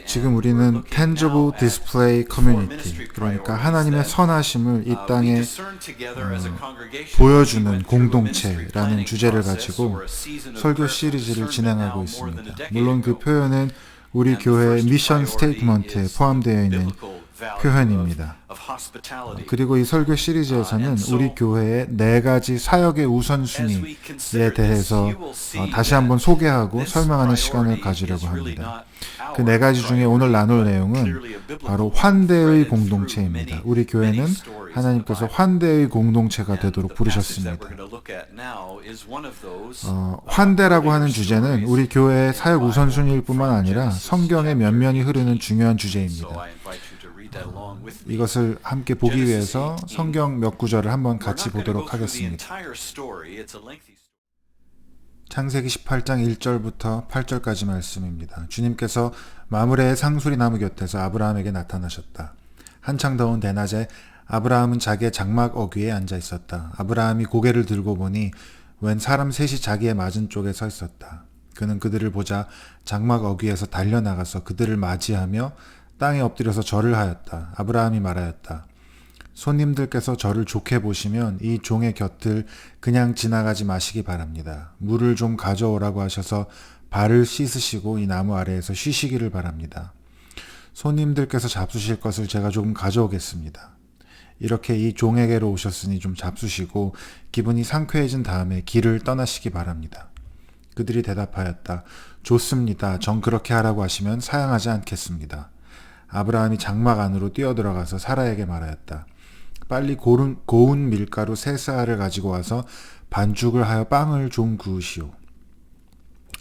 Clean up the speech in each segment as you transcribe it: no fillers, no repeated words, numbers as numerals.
지금 우리는 Tangible Display Community, 그러니까 하나님의 선하심을 이 땅에 보여주는 공동체라는 주제를 가지고 설교 시리즈를 진행하고 있습니다. 물론 그 표현은 우리 교회의 미션 스테이트먼트에 포함되어 있는 표현입니다. 그리고 이 설교 시리즈에서는 우리 교회의 4가지 사역의 우선순위에 대해서 다시 한번 소개하고 설명하는 시간을 가지려고 합니다. 그 4가지 중에 오늘 나눌 내용은 바로 환대의 공동체입니다. 우리 교회는 하나님께서 환대의 공동체가 되도록 부르셨습니다. 환대라고 하는 주제는 우리 교회의 사역 우선순위일 뿐만 아니라 성경에 면면이 흐르는 중요한 주제입니다. 이것을 함께 보기 위해서 성경 몇 구절을 한번 같이 보도록 하겠습니다. 창세기 18장 1절부터 8절까지 말씀입니다. 주님께서 마므레의 상수리 나무 곁에서 아브라함에게 나타나셨다. 한창 더운 대낮에 아브라함은 자기의 장막 어귀에 앉아 있었다. 아브라함이 고개를 들고 보니 웬 사람 셋이 자기의 맞은쪽에 서 있었다. 그는 그들을 보자 장막 어귀에서 달려나가서 그들을 맞이하며 땅에 엎드려서 절을 하였다. 아브라함이 말하였다. 손님들께서 저를 좋게 보시면 이 종의 곁을 그냥 지나가지 마시기 바랍니다. 물을 좀 가져오라고 하셔서 발을 씻으시고 이 나무 아래에서 쉬시기를 바랍니다. 손님들께서 잡수실 것을 제가 조금 가져오겠습니다. 이렇게 이 종에게로 오셨으니 좀 잡수시고 기분이 상쾌해진 다음에 길을 떠나시기 바랍니다. 그들이 대답하였다. 좋습니다. 전 그렇게 하라고 하시면 사양하지 않겠습니다. 아브라함이 장막 안으로 뛰어들어가서 사라에게 말하였다. 빨리 고운 밀가루 3쌀을 가지고 와서 반죽을 하여 빵을 좀 구우시오.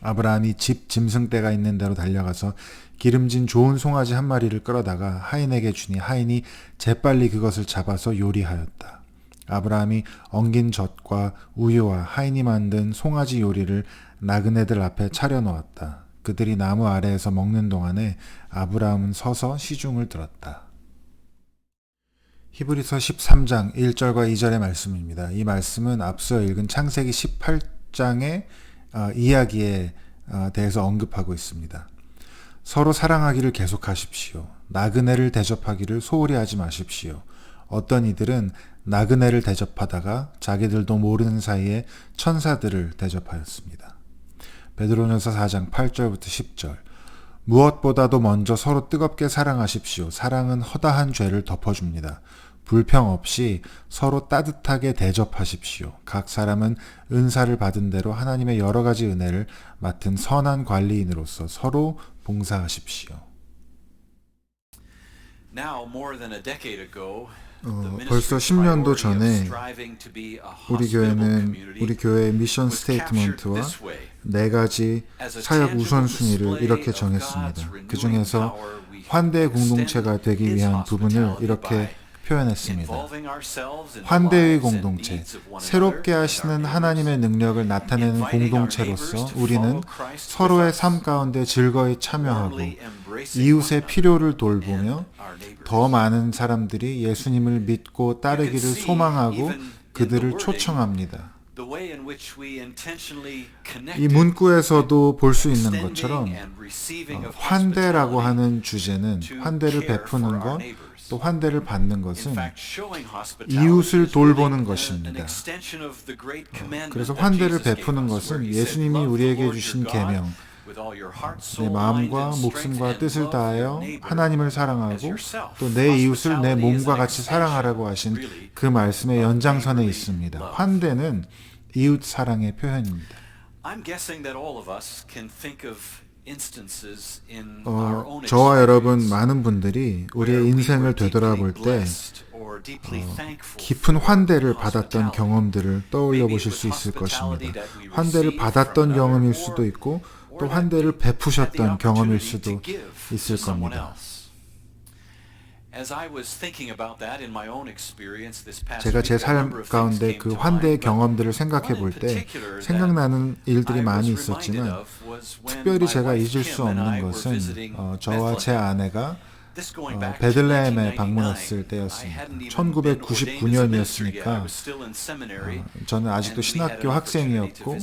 아브라함이 집 짐승떼가 있는 데로 달려가서 기름진 좋은 송아지 한 마리를 끌어다가 하인에게 주니 하인이 재빨리 그것을 잡아서 요리하였다. 아브라함이 엉긴 젖과 우유와 하인이 만든 송아지 요리를 나그네들 앞에 차려놓았다. 그들이 나무 아래에서 먹는 동안에 아브라함은 서서 시중을 들었다. 히브리서 13장 1절과 2절의 말씀입니다. 이 말씀은 앞서 읽은 창세기 18장의 이야기에 대해서 언급하고 있습니다. 서로 사랑하기를 계속하십시오. 나그네를 대접하기를 소홀히 하지 마십시오. 어떤 이들은 나그네를 대접하다가 자기들도 모르는 사이에 천사들을 대접하였습니다. 베드로전서 4장 8절부터 10절. 무엇보다도 먼저 서로 뜨겁게 사랑하십시오. 사랑은 허다한 죄를 덮어줍니다. 불평 없이 서로 따뜻하게 대접하십시오. 각 사람은 은사를 받은 대로 하나님의 여러 가지 은혜를 맡은 선한 관리인으로서 서로 봉사하십시오. 벌써 10년도 전에 우리 교회의 미션 스테이트먼트와 4가지 사역 우선순위를 이렇게 정했습니다. 그 중에서 환대 공동체가 되기 위한 부분을 이렇게 표현했습니다. 환대의 공동체, 새롭게 하시는 하나님의 능력을 나타내는 공동체로서 우리는 서로의 삶 가운데 즐거이 참여하고 이웃의 필요를 돌보며 더 많은 사람들이 예수님을 믿고 따르기를 소망하고 그들을 초청합니다. 이 문구에서도 볼 수 있는 것처럼 환대라고 하는 주제는 환대를 베푸는 것, 또 환대를 받는 것은 이웃을 돌보는 것입니다. 그래서 환대를 베푸는 것은 예수님이 우리에게 주신 계명, 내 마음과 목숨과 뜻을 다하여 하나님을 사랑하고 또 내 이웃을 내 몸과 같이 사랑하라고 하신 그 말씀의 연장선에 있습니다. 환대는 이웃 사랑의 표현입니다. 저와 여러분 많은 분들이 우리의 인생을 되돌아볼 때 깊은 환대를 받았던 경험들을 떠올려 보실 수 있을 것입니다. 환대를 받았던 경험일 수도 있고 또 환대를 베푸셨던 경험일 수도 있을 겁니다. 제가 제 삶 가운데 그 환대의 경험들을 생각해 볼 때 생각나는 일들이 많이 있었지만 특별히 제가 잊을 수 없는 것은 저와 제 아내가 베들레헴에 방문했을 때였습니다. 1999년이었으니까 저는 아직도 신학교 학생이었고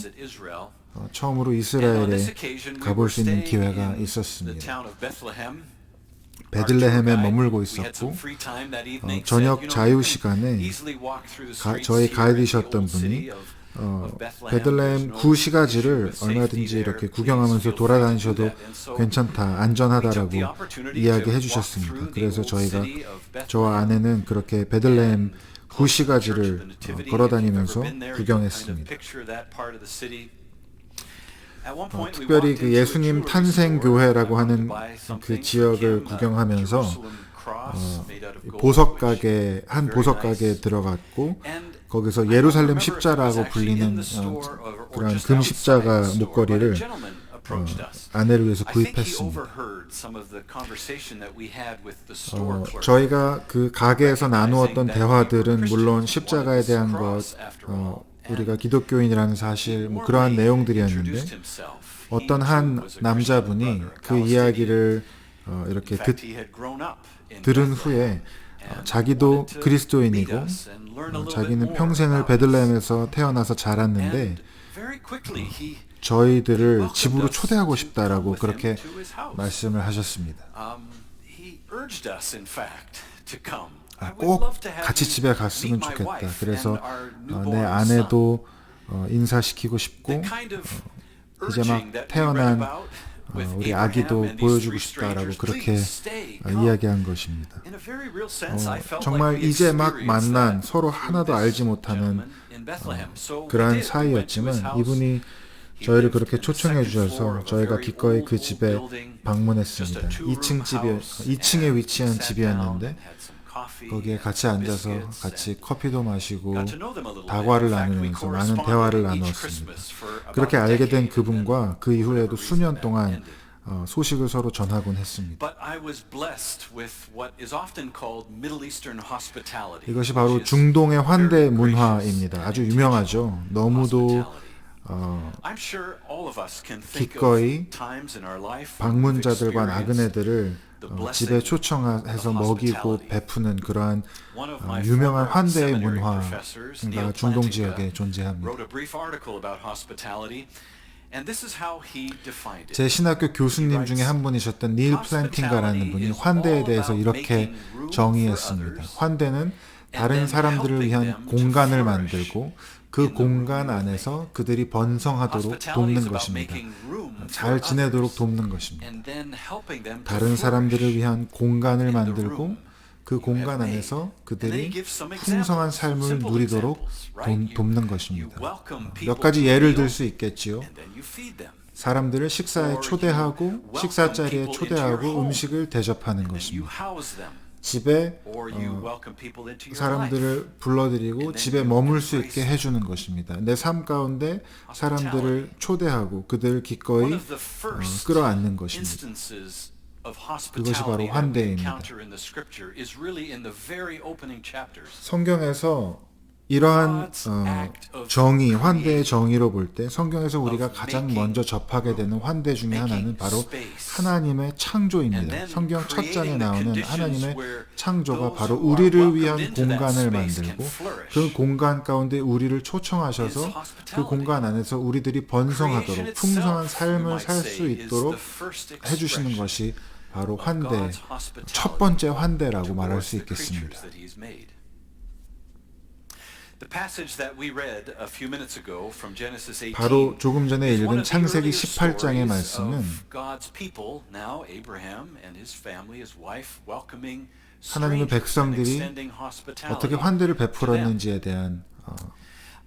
처음으로 이스라엘에 가볼 수 있는 기회가 있었습니다. 베들레헴에 머물고 있었고 저녁 자유 시간에 저희 가이드셨던 분이 베들레헴 구시가지를 얼마든지 이렇게 구경하면서 돌아다니셔도 괜찮다, 안전하다라고 이야기해 주셨습니다. 그래서 저와 아내는 그렇게 베들레헴 구시가지를 걸어다니면서 구경했습니다. 특별히 그 예수님 탄생교회라고 하는 그 지역을 구경하면서 한 보석 가게에 들어갔고 거기서 예루살렘 십자라고 불리는 그런 금 십자가 목걸이를 아내를 위해서 구입했습니다. 저희가 그 가게에서 나누었던 대화들은 물론 십자가에 대한 것, 우리가 기독교인이라는 사실, 그러한 내용들이었는데 어떤 한 남자분이 그 이야기를 이렇게 들은 후에 자기도 그리스도인이고 자기는 평생을 베들레헴에서 태어나서 자랐는데 저희들을 집으로 초대하고 싶다라고 그렇게 말씀을 하셨습니다. 꼭 같이 집에 갔으면 좋겠다. 그래서 내 아내도 인사시키고 싶고 이제 막 태어난 우리 아기도 보여주고 싶다라고 그렇게 이야기한 것입니다. 정말 이제 막 만난 서로 하나도 알지 못하는 그러한 사이였지만 이분이 저희를 그렇게 초청해 주셔서 저희가 기꺼이 그 집에 방문했습니다. 2층에 위치한 집이었는데 거기에 같이 앉아서 같이 커피도 마시고 다과를 나누면서 많은 대화를 나누었습니다. 그렇게 알게 된 그분과 그 이후에도 수년 동안 소식을 서로 전하곤 했습니다. 이것이 바로 중동의 환대 문화입니다. 아주 유명하죠. 너무도 기꺼이 방문자들과 나그네들을 집에 초청해서 먹이고 베푸는 그러한 유명한 환대의 문화가 중동 지역에 존재합니다. 제 신학교 교수님 중에 한 분이셨던 닐 플랜팅가라는 분이 환대에 대해서 이렇게 정의했습니다. 환대는 다른 사람들을 위한 공간을 만들고 그 공간 안에서 그들이 번성하도록 돕는 것입니다. 잘 지내도록 돕는 것입니다. 다른 사람들을 위한 공간을 만들고 그 공간 안에서 그들이 풍성한 삶을 누리도록 돕는 것입니다. 몇 가지 예를 들 수 있겠지요. 사람들을 식사에 초대하고 식사 자리에 초대하고 음식을 대접하는 것입니다. 집에 사람들을 불러들이고 집에 머물 수 있게 해주는 것입니다. 내 삶 가운데 사람들을 초대하고 그들을 기꺼이 끌어안는 것입니다. 그것이 바로 환대입니다. 성경에서 이러한 정의, 환대의 정의로 볼 때 성경에서 우리가 가장 먼저 접하게 되는 환대 중에 하나는 바로 하나님의 창조입니다. 성경 첫 장에 나오는 하나님의 창조가 바로 우리를 위한 공간을 만들고 그 공간 가운데 우리를 초청하셔서 그 공간 안에서 우리들이 번성하도록 풍성한 삶을 살 수 있도록 해주시는 것이 바로 환대, 첫 번째 환대라고 말할 수 있겠습니다. 바로 조금 전에 읽은 창세기 18장의 말씀은 하나님의 백성들이 어떻게 환대를 베풀었는지에 대한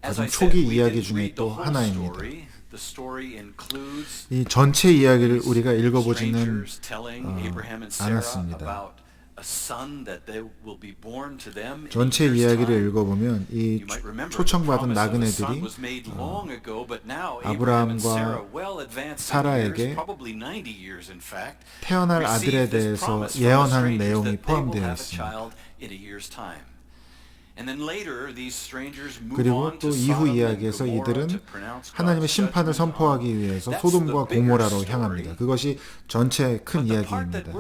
가장 초기 이야기 중에 또 하나입니다. 이 전체 이야기를 우리가 읽어보지는 않았습니다. 전체 이야기를 읽어보면 이 초청받은 나그네들이 아브라함과 사라에게 태어날 아들에 대해서 예언하는 내용이 포함되어 있습니다. 그리고 또 이후 이야기에서 이들은 하나님의 심판을 선포하기 위해서 소돔과 고모라로 향합니다. 그것이 전체 큰 이야기입니다.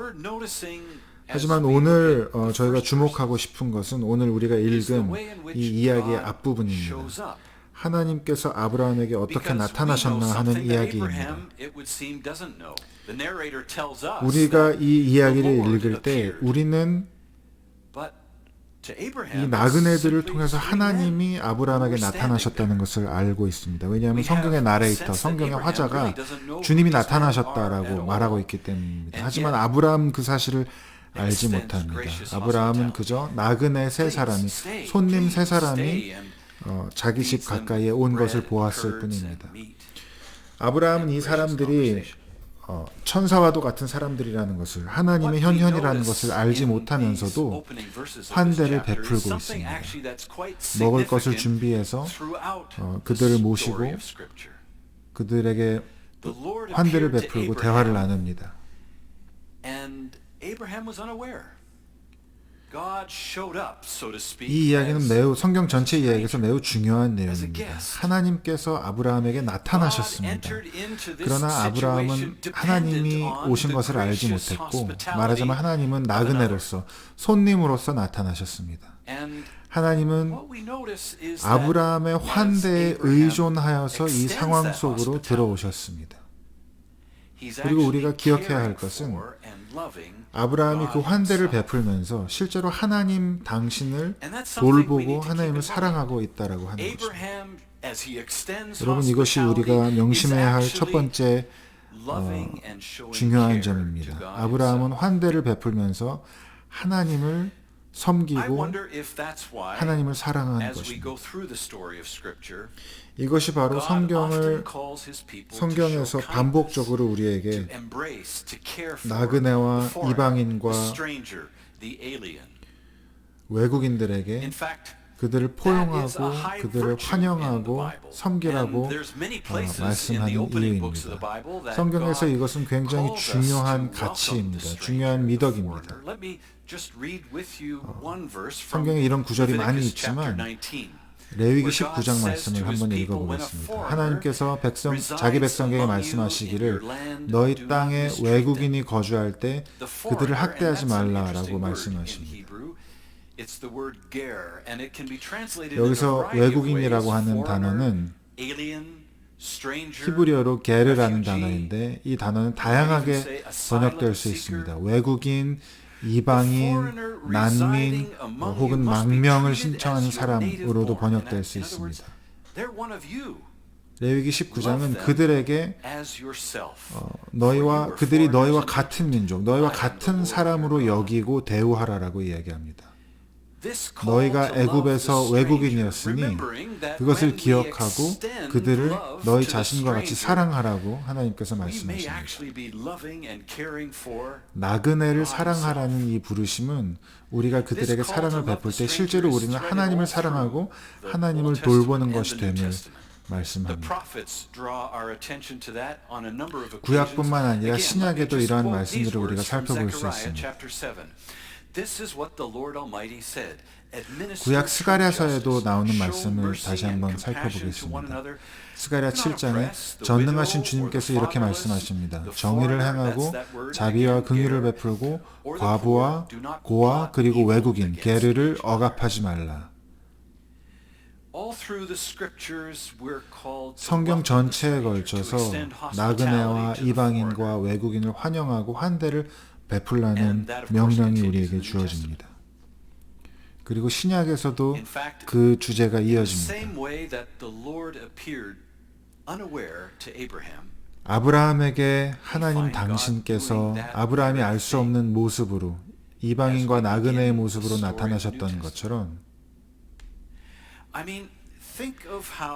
하지만 오늘 저희가 주목하고 싶은 것은 오늘 우리가 읽은 이 이야기의 앞부분입니다. 하나님께서 아브라함에게 어떻게 나타나셨나 하는 이야기입니다. 우리가 이 이야기를 읽을 때 우리는 이 나그네들을 통해서 하나님이 아브라함에게 나타나셨다는 것을 알고 있습니다. 왜냐하면 성경의 나레이터, 성경의 화자가 주님이 나타나셨다라고 말하고 있기 때문입니다. 하지만 아브라함 그 사실을 알지 못합니다. 아브라함은 그저 나그네 세 사람이, 손님 세 사람이 자기 집 가까이에 온 것을 보았을 뿐입니다. 아브라함은 이 사람들이 천사와도 같은 사람들이라는 것을, 하나님의 현현이라는 것을 알지 못하면서도 환대를 베풀고 있습니다. 먹을 것을 준비해서 그들을 모시고 그들에게 환대를 베풀고 대화를 나눕니다. 이 이야기는 매우 성경 전체 이야기에서 매우 중요한 내용입니다. 하나님께서 아브라함에게 나타나셨습니다. 그러나 아브라함은 하나님이 오신 것을 알지 못했고, 말하자면 하나님은 나그네로서, 손님으로서 나타나셨습니다. 하나님은 아브라함의 환대에 의존하여서 이 상황 속으로 들어오셨습니다. 그리고 우리가 기억해야 할 것은 아브라함이 그 환대를 베풀면서 실제로 하나님 당신을 돌보고 하나님을 사랑하고 있다라고 하는 것입니다. 여러분, 이것이 우리가 명심해야 할 첫 번째 중요한 점입니다. 아브라함은 환대를 베풀면서 하나님을 섬기고 하나님을 사랑하는 것입니다. 이것이 바로 성경에서 반복적으로 우리에게 나그네와 이방인과 외국인들에게 그들을 포용하고 그들을 환영하고 섬기라고 말씀하는 이유입니다. 성경에서 이것은 굉장히 중요한 가치입니다. 중요한 미덕입니다. 성경에 이런 구절이 많이 있지만 레위기 19장 말씀을 한번 읽어보겠습니다. 하나님께서 자기 백성에게 말씀하시기를 너희 땅에 외국인이 거주할 때 그들을 학대하지 말라라고 말씀하십니다. 여기서 외국인이라고 하는 단어는 히브리어로 게르라는 단어인데 이 단어는 다양하게 번역될 수 있습니다. 외국인, 이방인, 난민 혹은 망명을 신청하는 사람으로도 번역될 수 있습니다. 레위기 19장은 그들에게 그들이 너희와 같은 민족, 너희와 같은 사람으로 여기고 대우하라라고 이야기합니다. 너희가 애굽에서 외국인이었으니 그것을 기억하고 그들을 너희 자신과 같이 사랑하라고 하나님께서 말씀하십니다. 나그네를 사랑하라는 이 부르심은 우리가 그들에게 사랑을 베풀 때 실제로 우리는 하나님을 사랑하고 하나님을 돌보는 것이 됨을 말씀합니다. 구약뿐만 아니라 신약에도 이러한 말씀들을 우리가 살펴볼 수 있습니다. 구약 스가랴서에도 나오는 말씀을 다시 한번 살펴보겠습니다. 스가랴 7장에 전능하신 주님께서 이렇게 말씀하십니다. 정의를 행하고 자비와 긍휼을 베풀고 과부와 고아 그리고 외국인 게르를 억압하지 말라. 성경 전체에 걸쳐서 나그네와 이방인과 외국인을 환영하고 환대를 베풀라는 명령이 우리에게 주어집니다. 그리고 신약에서도 그 주제가 이어집니다. 아브라함에게 하나님 당신께서 아브라함이 알 수 없는 모습으로 이방인과 나그네의 모습으로 나타나셨던 것처럼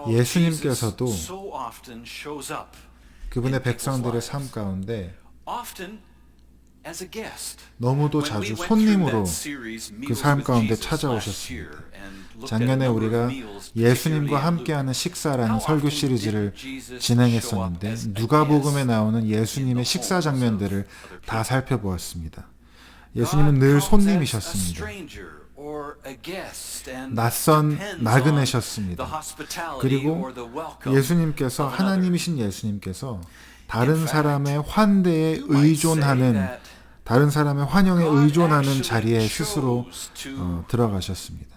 예수님께서도 그분의 백성들의 삶 가운데 너무도 자주 손님으로 그 삶 가운데 찾아오셨습니다. 작년에 우리가 예수님과 함께하는 식사라는 설교 시리즈를 진행했었는데 누가복음에 나오는 예수님의 식사 장면들을 다 살펴보았습니다. 예수님은 늘 손님이셨습니다. 낯선 나그네셨습니다. 그리고 예수님께서, 하나님이신 예수님께서 다른 사람의 환대에 의존하는, 다른 사람의 환영에 의존하는 자리에 스스로 들어가셨습니다.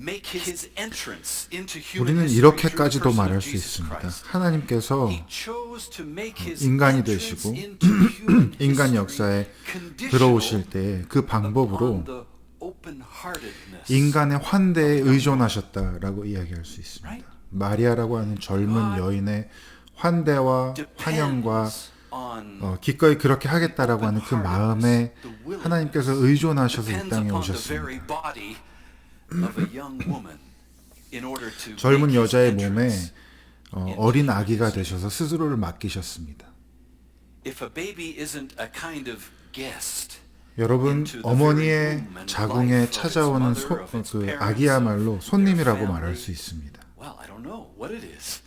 make his entrance into human 우리는 history 이렇게까지도 through the person 말할 of 수 Jesus 있습니다. Christ. 하나님께서 He chose to make his 인간이 entrance 되시고 into human 인간 history 역사에 conditional 들어오실 때 그 방법으로 upon the open-heartedness 인간의 환대에 의존하셨다라고 이야기할 수 있습니다. 마리아라고 하는 젊은 여인의 환대와 환영과 on 기꺼이 그렇게 하겠다라고 하는 그 마음에 the willingness 하나님께서 의존하셔서 이 depends 땅에 upon the very 오셨습니다. body of a young woman in order to 젊은 make his 여자의 몸에 entrance. 어린 아기가 되셔서 스스로를 맡기셨습니다. If a baby isn't a kind of guest, 여러분, 어머니의 자궁에 찾아오는 그 아기야말로 손님이라고 말할 수 있습니다. well, I don't know what it is.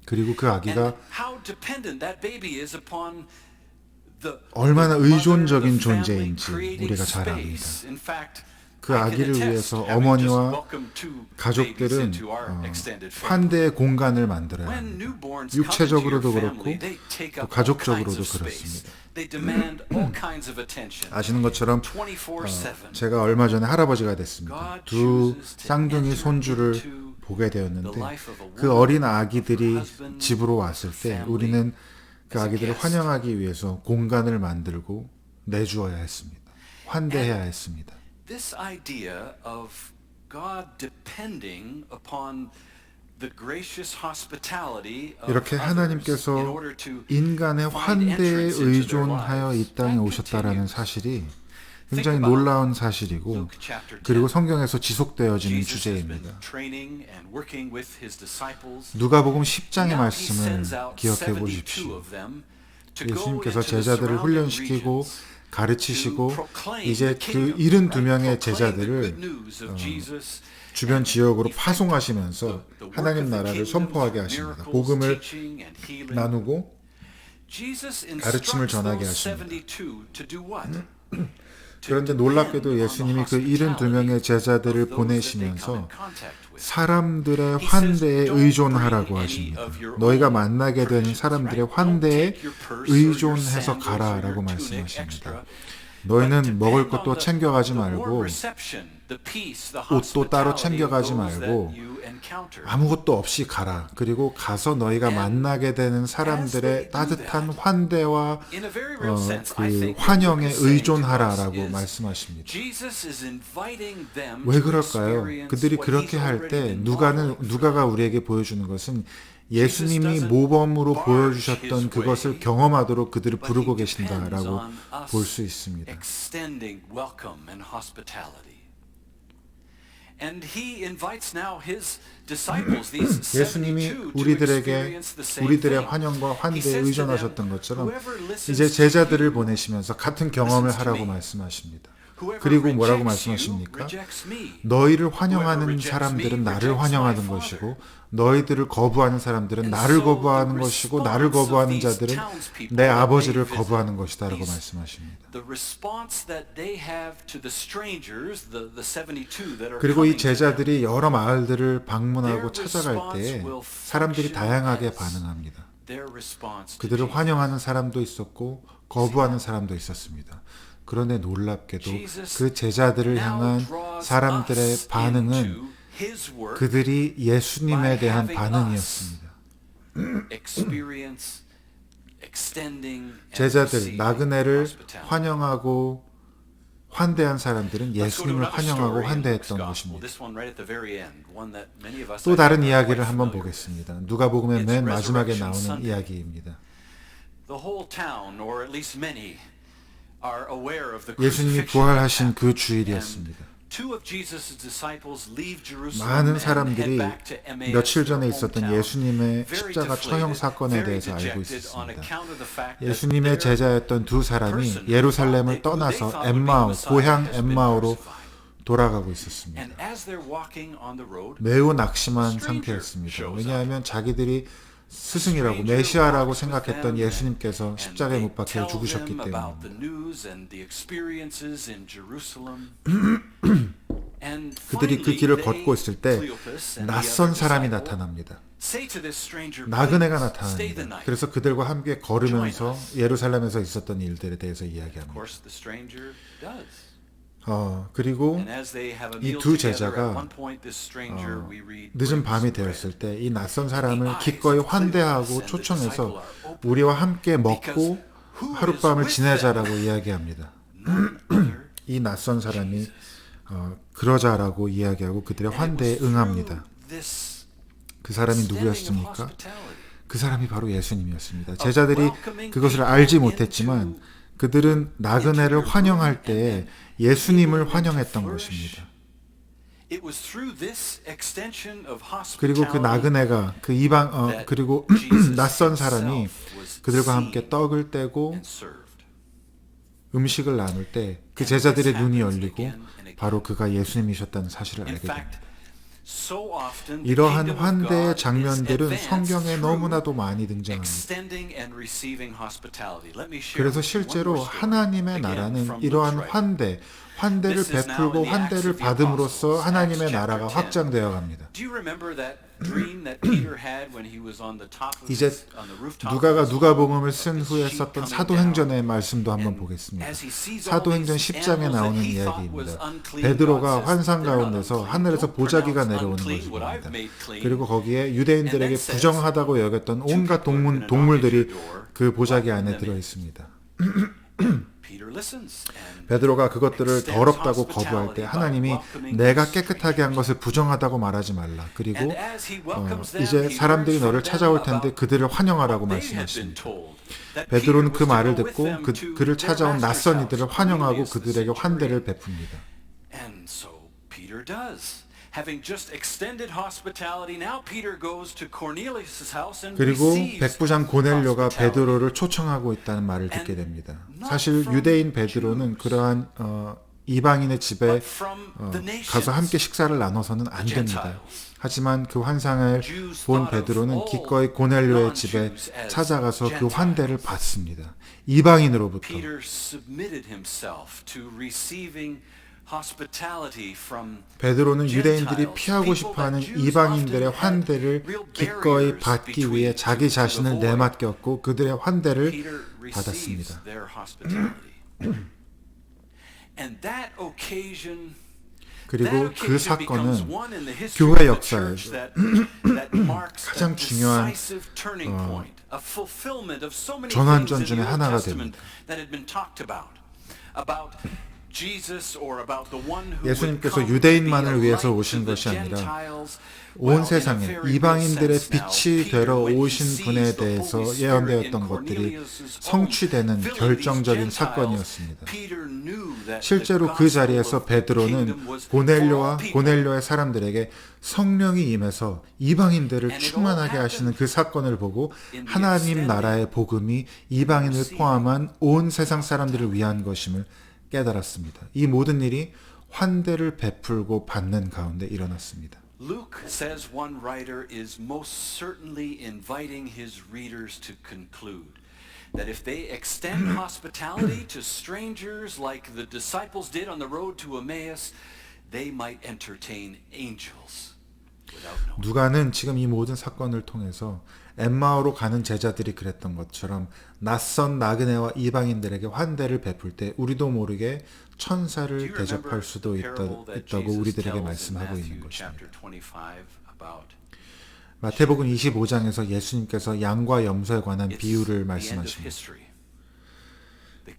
그리고 그 아기가 And how dependent that baby is upon the 얼마나 the mother, 의존적인 the family 존재인지 creating 우리가 잘 space. In fact, 그 I can 아기를 attest, 위해서 having 어머니와 just welcomed two babies 가족들은 into our extended family. 환대의 공간을 만들어야 When 합니다. newborns 육체적으로도 come into your 그렇고 family, they take 또 up all 가족적으로도 kinds of space. 그렇습니다. They demand all kinds of attention. 아시는 것처럼 24/7. 제가 얼마 전에 할아버지가 됐습니다. 두 쌍둥이 손주를 보게 되었는데 그 어린 아기들이 집으로 왔을 때 우리는 그 아기들을 환영하기 위해서 공간을 만들고 내주어야 했습니다. 환대해야 했습니다. This idea of God depending upon the gracious hospitality of 이렇게 others in 하나님께서 order to 인간의 find 환대에 entrance into their 의존하여 lives. 이 땅에 That 오셨다라는 continues. 사실이 굉장히 놀라운 사실이고 Luke chapter 10. 그리고 성경에서 지속되어지는 Jesus has been 주제입니다. training and working with his disciples. 누가복음 10장의 Now he 말씀을 sends out 기억해 72 보십시오. of them to go 예수님께서 into the 제자들을 surrounding 훈련시키고 regions 가르치시고 to proclaim 이제 the 그 kingdom, 72명의 right? Proclaim the 제자들을 good news of Jesus 주변 지역으로 파송하시면서 the work 하나님 of the 나라를 kingdom 선포하게 through 하십니다. miracles, 복음을 teaching and healing. 나누고 Jesus 가르침을 instructs 전하게 those 하십니다. 72 to do what? 그런데 놀랍게도 예수님이 그 72명의 제자들을 보내시면서 사람들의 환대에 의존하라고 하십니다. 너희가 만나게 되는 사람들의 환대에 의존해서 가라라고 말씀하십니다. 너희는 먹을 것도 챙겨가지 말고 옷도 따로 챙겨가지 말고 아무것도 없이 가라. 그리고 가서 너희가 만나게 되는 사람들의 따뜻한 환대와 그 환영에 의존하라라고 말씀하십니다. 왜 그럴까요? 그들이 그렇게 할 때 누가가 우리에게 보여주는 것은 예수님이 모범으로 보여주셨던 그것을 경험하도록 그들을 부르고 계신다라고 볼 수 있습니다. 예수님이 우리들의 환영과 환대에 의존하셨던 것처럼 이제 제자들을 보내시면서 같은 경험을 하라고 말씀하십니다. 그리고 뭐라고 말씀하십니까? 너희를 환영하는 사람들은 나를 환영하는 것이고 너희들을 거부하는 사람들은 나를 거부하는 것이고 나를 거부하는 자들은 내 아버지를 거부하는 것이다 라고 말씀하십니다. 그리고 이 제자들이 여러 마을들을 방문하고 찾아갈 때 사람들이 다양하게 반응합니다. 그들을 환영하는 사람도 있었고 거부하는 사람도 있었습니다. 그런데 놀랍게도 그 제자들을 향한 사람들의 반응은 그들이 예수님에 대한 반응이었습니다. 제자들, 나그네를 환영하고 환대한 사람들은 예수님을 환영하고 환대했던 것입니다. 또 다른 이야기를 한번 보겠습니다. 누가복음의 맨 마지막에 나오는 이야기입니다. 예수님이 부활하신 그 주일이었습니다. 많은 사람들이 며칠 전에 있었던 예수님의 십자가 처형 사건에 대해서 알고 있었습니다. 예수님의 제자였던 두 사람이 예루살렘을 떠나서 고향 엠마오로 돌아가고 있었습니다. 매우 낙심한 상태였습니다. 왜냐하면 자기들이 스승이라고 메시아라고 생각했던 예수님께서 십자가에 못 박혀 죽으셨기 때문입니다. 그들이 그 길을 걷고 있을 때 낯선 사람이 나타납니다. 나그네가 나타납니다. 그래서 그들과 함께 걸으면서 예루살렘에서 있었던 일들에 대해서 이야기합니다. 그리고 And as they have a 이 meal 두 together, at 제자가 one point this stranger we read 늦은 breaks 밤이 bread. 되었을 때 이 낯선 사람을 기꺼이 환대하고 초청해서 우리와 함께 먹고 하룻밤을 지내자라고 이야기합니다. None other 이 낯선 사람이 그러자라고 이야기하고 그들의 환대에 응합니다. this 그 사람이 extending of 누구였습니까? hospitality. 그 사람이 바로 예수님이었습니다. 제자들이 그것을 알지 못했지만 그들은 나그네를 환영할 때에 예수님을 환영했던 것입니다. It was through this extension of 그리고 그 hospitality 나그네가 그 그리고 낯선 사람이 그들과 함께 떡을 떼고 and served. 음식을 나눌 때 그 제자들의 눈이 열리고 바로 그가 예수님이셨다는 사실을 In 알게 fact, 됩니다. so often the 이러한 kingdom of 환대의 God 장면들은 is advanced 성경에 through 너무나도 많이 등장합니다. extending and receiving hospitality. Let me share 그래서 one 실제로 more story, 하나님의 again 나라는 from 이러한 Luke's writing. 환대를 This is now 베풀고 in the Acts 환대를 of the 받음으로써 Apostles, 하나님의 Acts 나라가 chapter 10. 확장되어 갑니다. Do you remember that dream that Peter had when he was on the top of 이제 on the rooftop? 누가가 of his 누가복음을 home, 쓴 of 후에 his sheep 썼던 coming 사도행전의 down? 말씀도 한번 And 보겠습니다. as he sees all 사도행전 these 10장에 animals 나오는 that he thought was 이야기입니다. unclean, 베드로가 God says, 환상 "They're not 가운데서 unclean. 하늘에서 Don't 보자기가 pronounce 내려오는 unclean what 것입니다. I've made clean." 그리고 거기에 유대인들에게 And then says, 부정하다고 여겼던 온갖 동물들이 그 보자기 안에 들어 있습니다. Peter listens and 베드로가 그것들을 더럽다고 거부할 때 하나님이 내가 깨끗하게 한 것을 부정하다고 말하지 말라. 그리고 and as he welcomes them, 이제 he 사람들이 learns 너를 from 찾아올 them 텐데 about 그들을 환영하라고 what they had been 말씀하십니다. told. That 베드로는 Peter 그 was to 말을 go with 듣고 them to 그를 their 찾아온 master's 낯선 house, 이들을 환영하고 Cornelius the 그들에게 환대를 centurion. 베풉니다. And so Peter does. Having just extended hospitality, now Peter goes to Cornelius' house and 그리고 receives 백부장 고넬료가 hospitality. 베드로를 초청하고 있다는 말을 듣게 됩니다. 사실 유대인 베드로는 그러한 이방인의 집에 But from the nations, 가서 함께 식사를 나눠서는 안 됩니다. 하지만 그 환상을 본 베드로는 기꺼이 고넬료의 집에 찾아가서 그 환대를 받습니다. 이방인으로부터. Peter submitted himself to receiving hospitality from 베드로는 유대인들이 Gentiles, 피하고 people 싶어하는 that Jews 이방인들의 often had 환대를 real 기꺼이 barriers 받기 between 위해 to 자기 자신을 avoid. 내맡겼고 그들의 환대를 Peter receives 받았습니다. their hospitality. And that occasion 그리고 그 사건은 교회 교회 역사에서 가장 중요한, 전환점 전환점 중에 중에 하나가 하나가 됩니다. 예수님께서 유대인만을 위해서 오신 것이 아니라 온 세상에 이방인들의 빛이 되러 오신 분에 대해서 예언되었던 것들이 성취되는 결정적인 사건이었습니다. 실제로 그 자리에서 베드로는 고넬료의 사람들에게 성령이 임해서 이방인들을 충만하게 하시는 그 사건을 보고 하나님 나라의 복음이 이방인을 포함한 온 세상 사람들을 위한 것임을 깨달았습니다. 이 모든 일이 환대를 베풀고 받는 가운데 일어났습니다. Luke says one writer is most certainly inviting his readers to conclude that if they extend hospitality to strangers like the disciples did on the road to Emmaus, they might entertain angels without knowing. 누가는 지금 이 모든 사건을 통해서 엠마오로 가는 제자들이 그랬던 것처럼 낯선 나그네와 이방인들에게 환대를 베풀 때 우리도 모르게 천사를 대접할 수도 있다고 우리들에게 말씀하고 있는 것입니다. 마태복음 25장에서 예수님께서 양과 염소에 관한 비유를 말씀하십니다.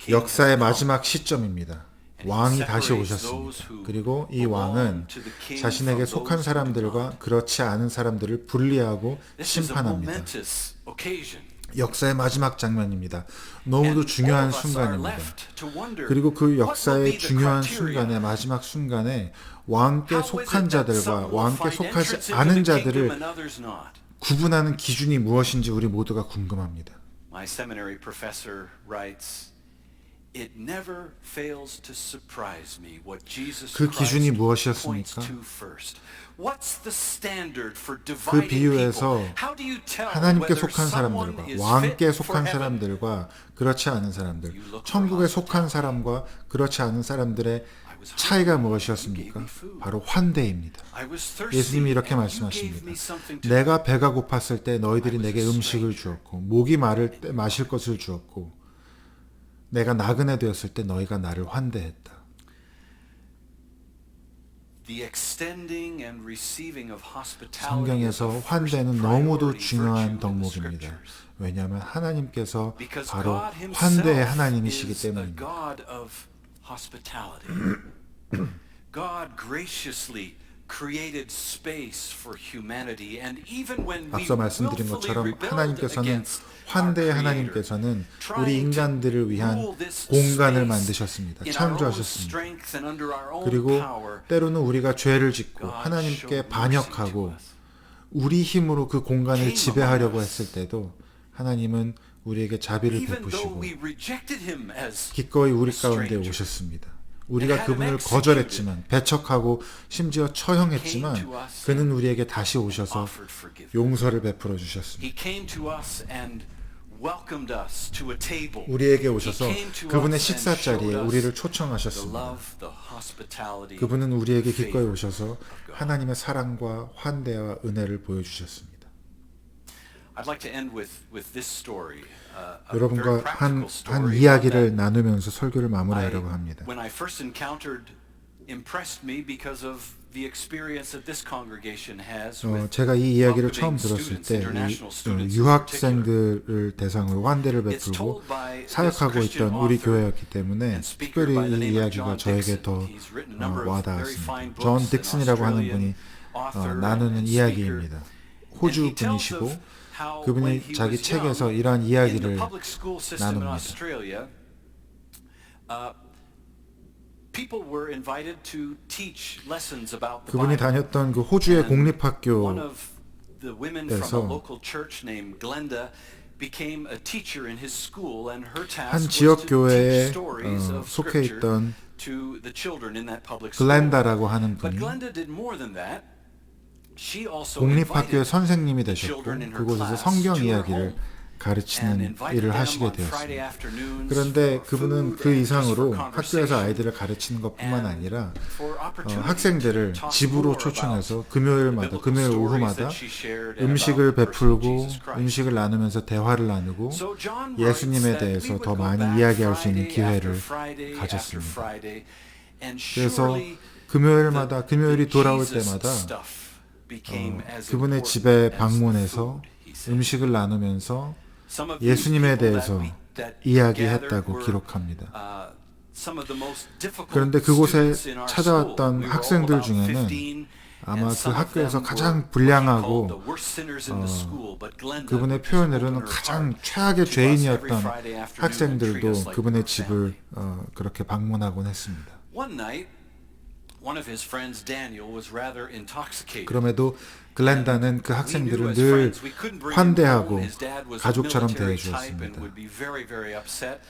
역사의 마지막 시점입니다. 왕이 다시 오셨습니다. 그리고 이 왕은 자신에게 속한 사람들과 그렇지 않은 사람들을 분리하고 심판합니다. 역사의 마지막 장면입니다. 너무도 중요한 순간입니다. 그리고 그 역사의 중요한 순간에 마지막 순간에 왕께 속한 자들과 왕께 속하지 않은 자들을 구분하는 기준이 무엇인지 우리 모두가 궁금합니다. My seminary professor writes, It never fails to surprise me what Jesus 그 기준이 Christ 무엇이었습니까? points to first. What's the standard for 그 dividing 비유에서 people? How do you tell 하나님께 whether 속한 someone 사람들과 is 왕께 fit for 속한 heaven? 사람들과 그렇지 않은 사람들, 천국에 속한 사람과 그렇지 않은 사람들의 차이가 무엇이었습니까? 바로 환대입니다. I was thirsty, 예수님이 이렇게 and you gave 말씀하십니다. me something to 내가 배가 고팠을 때 너희들이 내게 음식을 주었고 목이 마를 때 마실 것을 주었고 내가 나그네 되었을 때 너희가 나를 환대했다. The extending and receiving of hospitality 성경에서 is a first 환대는 너무도 priority 중요한 virtue in the 덕목입니다. scriptures. 왜냐하면 하나님께서 Because 바로 God himself 환대의 하나님이시기 is a 때문입니다. God of hospitality. God graciously created space for humanity, and even when we 앞서 말씀드린 willfully 것처럼 rebelled 하나님께서는 against our 환대의 Creator, 하나님께서는 우리 trying to 인간들을 위한 rule this 공간을 space 만드셨습니다. in our own 창조하셨습니다. strength and under our own 그리고 power, 때로는 우리가 죄를 짓고 God 하나님께 showed mercy 반역하고 to us. 우리 힘으로 그 공간을 Came 지배하려고 among us. 했을 때도 하나님은 우리에게 자비를 Even though 베푸시고 we rejected him as 기꺼이 우리 a 가운데 stranger, 오셨습니다. 우리가 and had 그분을 him 거절했지만 배척하고 심지어 처형했지만 came to us 그는 우리에게 다시 오셔서 offered forgiveness. 용서를 베풀어 주셨습니다. He came to us and welcomed us to a table. 우리에게 오셔서 He came to 그분의 us and 식사 자리에 showed us 우리를 the 초청하셨습니다. love, the hospitality. 그분은 우리에게 기꺼이 favor 오셔서 of God. 하나님의 사랑과 환대와 은혜를 보여주셨습니다. I'd like to end with this story. A very 여러분과 practical 한 story, one 이야기를 that 나누면서 설교를 I, 마무리하려고 합니다. when I first encountered, impressed me because of the experience that this congregation has with 제가 이 이야기를 처음 welcoming 들었을 students, 때 international students in particular. 유학생들을 대상으로 환대를 It's 베풀고 told by this 사역하고 Christian 있던 우리 author 교회였기 때문에 and speaker 특별히 by the 이 name of 이야기가 John 저에게 Dixon. 더 He's written a number of very fine 와닿았습니다. books, 존 an 딕슨이라고 하는 분이 Australian author 나누는 and 이야기입니다. speaker. 호주 And he tells 분이시고 of how when 그분이 he 자기 was 책에서 young, 이러한 in 이야기를 the public school system in 나눕니다. Australia, people were invited to teach lessons about the 그분이 Bible. 다녔던 그 호주의 And one 공립학교 of the women from 에서 a local church named Glenda became a teacher in his school, and her task 한 was 지역 to 교회에 teach stories of 속해 scripture 있던 to the children in that public school. 글렌다라고 하는 But 분이 Glenda did more than that. She also 공립학교의 invited 선생님이 the 되셨고 children in her 그곳에서 class 성경 to her 이야기를 home and 가르치는 invited 일을 them 하시게 on Friday 되었습니다. afternoons 그런데 for 그분은 food 그 and just for 이상으로 학교에서 conversation 아이들을 가르치는 것뿐만 and 아니라 for opportunity 학생들을 to talk 집으로 more 초청해서 about 금요일마다 the 금요일 biblical 오후마다 stories that she shared and 음식을 about the person of 베풀고 Jesus Christ. 음식을 나누면서 대화를 나누고 So John writes 예수님에 that we 대해서 would 더 go 많이 back 이야기할 수 있는 Friday 기회를 after Friday after 가졌습니다. Friday, and 그래서 surely 금요일마다 금요일이 the 돌아올 Jesus 때마다 stuff became as 그분의 important 집에 as the 방문해서 food, he said. 음식을 나누면서 Some of these 예수님에 people 대해서 that 이야기했다고 gathered were, 기록합니다. some of the most difficult 그런데 그곳에 students in our 찾아왔던 school. We were all 학생들 about 중에는 15, 아마 and 그 some of 학교에서 them 가장 were what he 불량하고 called the worst sinners in the school, but Glenda 그분의 would just open 표현으로는 her 가장 heart 최악의 to us every 죄인이었던 Friday afternoon and treat us 학생들도 like 그분의 we were 집을 family. 그렇게 방문하곤 했습니다. One night, one of his friends, Daniel, was rather intoxicated. 그럼에도 글렌다는 그 We knew 학생들을 as 늘 friends we couldn't bring him 환대하고 home. His dad was a 가족처럼 military type and 대해주었습니다. would be very, very upset.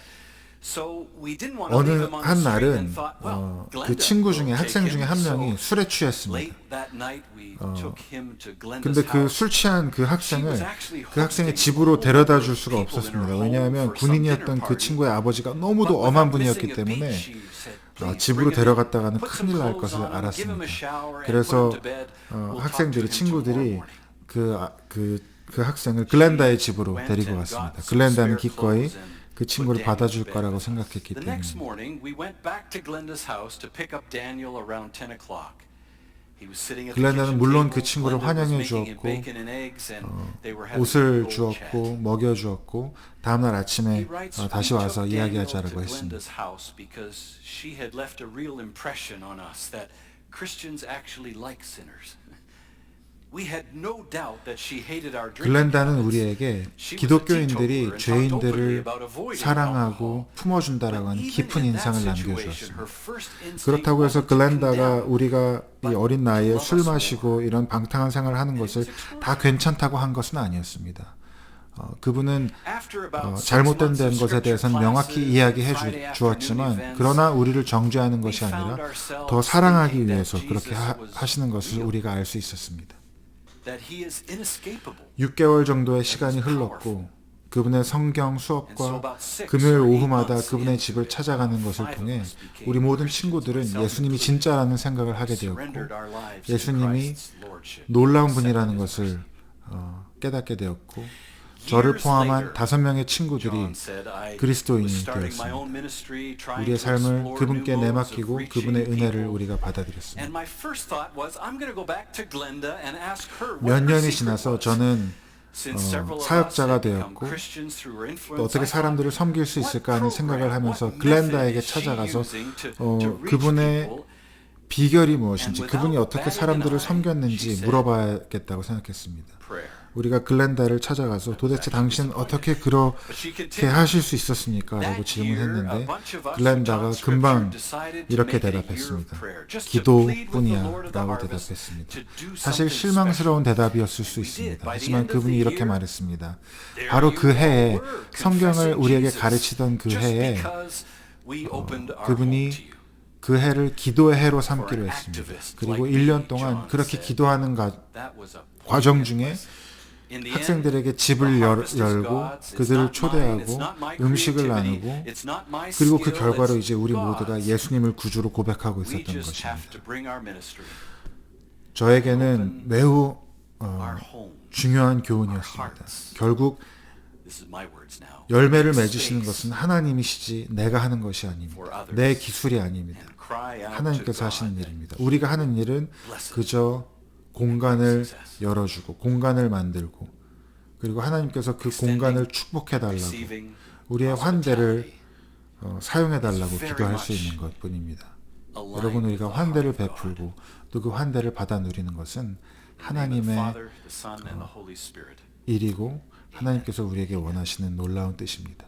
So we didn't want to 어느 leave him on the 한 street and 날은 thought, well, 그 Glenda 친구 will 중에 take 학생 중에 him. 한 명이 So 술에 취했습니다. late that night we took him to Glenda's 근데 그 house. 술 취한 그 She 학생을 was actually 그 학생의 hosting 집으로 a whole 데려다 number 줄 of 수가 people in her 없었습니다. home 왜냐하면 for some dinner 군인이었던 그 party. 친구의 아버지가 But 너무도 without 엄한 missing 분이었기 a 때문에 beat, she said, "Please 집으로 bring him in, 데려갔다가는 put some 큰일 날 clothes 것을 on, give him a 알았습니다. shower, and put him 그래서 to bed. We'll talk to 학생들이 him tomorrow 친구들이 morning." 그 학생을 글렌다의 집으로 went 데리고 and 왔습니다. got some 글렌다는 spare 기꺼이 clothes and 그 친구를 put Daniel 받아줄 to bed. 거라고 생각했기 The 때문에 next morning, we went back to Glenda's house to pick up Daniel around 10 o'clock. He was sitting at the 글렌다는 kitchen 물론 table. 그 친구를 Glenda was 환영해 making him 주었고 bacon and eggs, and they were having a 옷을 good old 주었고 chat. 먹여 주었고 다음날 아침에 He writes, 다시 "We 와서 took Daniel 이야기하자라고 to 했습니다. Glenda's house because she had left a real impression on us that Christians actually like sinners. We had no doubt that she hated our drinking 글렌다는 habits. 우리에게 She was a 기독교인들이 teetotaler and talked openly 죄인들을 about avoiding 사랑하고 alcohol. 품어준다라고 하는 But 깊은 even in that 인상을 situation, 남겨주었습니다. her first instinct 그렇다고 해서 wasn't to 글렌다가 condemn. 우리가 이 어린 나이에 술 love us 마시고 이런 방탕한 생활을 하는 것을 다 괜찮다고 한 것은 아니었습니다. 그분은 After about 6 잘못된 months of 것에 scripture 대해서는 명확히 classes 이야기해 and Friday afternoon 주었지만 events, 그러나 우리를 정죄하는 we 것이 found 아니라 ourselves 더 사랑하기 thinking 위해서 that 그렇게 Jesus was 하시는 것을 real. 우리가 알 수 있었습니다. that he is inescapable. 6개월 정도의 시간이 흘렀고 그분의 성경 수업과 금요일 오후마다 그분의 집을 찾아가는 것을 통해 우리 모든 친구들은 예수님이 진짜라는 생각을 하게 되었고 예수님이 놀라운 분이라는 것을 깨닫게 되었고 저를 Years 포함한 later, 5명의 친구들이 John said, I was 그리스도인이 starting my 되었습니다. own ministry, trying 우리의 to 삶을 explore 그분께 new modes of 내맡기고 reaching 그분의 은혜를 people. 우리가 받아들였습니다. And my first thought was, I'm going to go back to Glenda and ask her 몇 what her 년이 secret 지나서 was. 저는 Since several of us 사역자가 had become 되었고 Christians through her influence, 또 어떻게 I 사람들을 thought, 섬길 수 what 있을까 하는 생각을 program, 하면서 what 글렌다에게 method is she 찾아가서 using to reach 그분의 people? 비결이 무엇인지, And 그분이 without 어떻게 batting 사람들을 an eye, she 섬겼는지 said, 물어봐야겠다고 생각했습니다. Prayer. 우리가 글렌다를 찾아가서 도대체 당신 어떻게 그렇게 하실 수 있었습니까? 라고 질문했는데 글렌다가 금방 이렇게 대답했습니다. 기도뿐이야 라고 대답했습니다. 사실 실망스러운 대답이었을 수 있습니다. 하지만 그분이 이렇게 말했습니다. 바로 그 해에 성경을 우리에게 가르치던 그 해에 그분이 그 해를 기도의 해로 삼기로 했습니다. 그리고 1년 동안 그렇게 기도하는 과정 중에 학생들에게 집을 열고 그들을 초대하고 음식을 나누고 그리고 그 결과로 이제 우리 모두가 예수님을 구주로 고백하고 있었던 것입니다. 저에게는 매우 중요한 교훈이었습니다. 결국 열매를 맺으시는 것은 하나님이시지 내가 하는 것이 아닙니다. 내 기술이 아닙니다. 하나님께서 하시는 일입니다. 우리가 하는 일은 그저 공간을 열어주고 공간을 만들고 그리고 하나님께서 그 공간을 축복해달라고 우리의 환대를 사용해달라고 기도할 수 있는 것뿐입니다. 여러분, 우리가 환대를 베풀고 또 그 환대를 받아 누리는 것은 하나님의 일이고 하나님께서 우리에게 원하시는 놀라운 뜻입니다.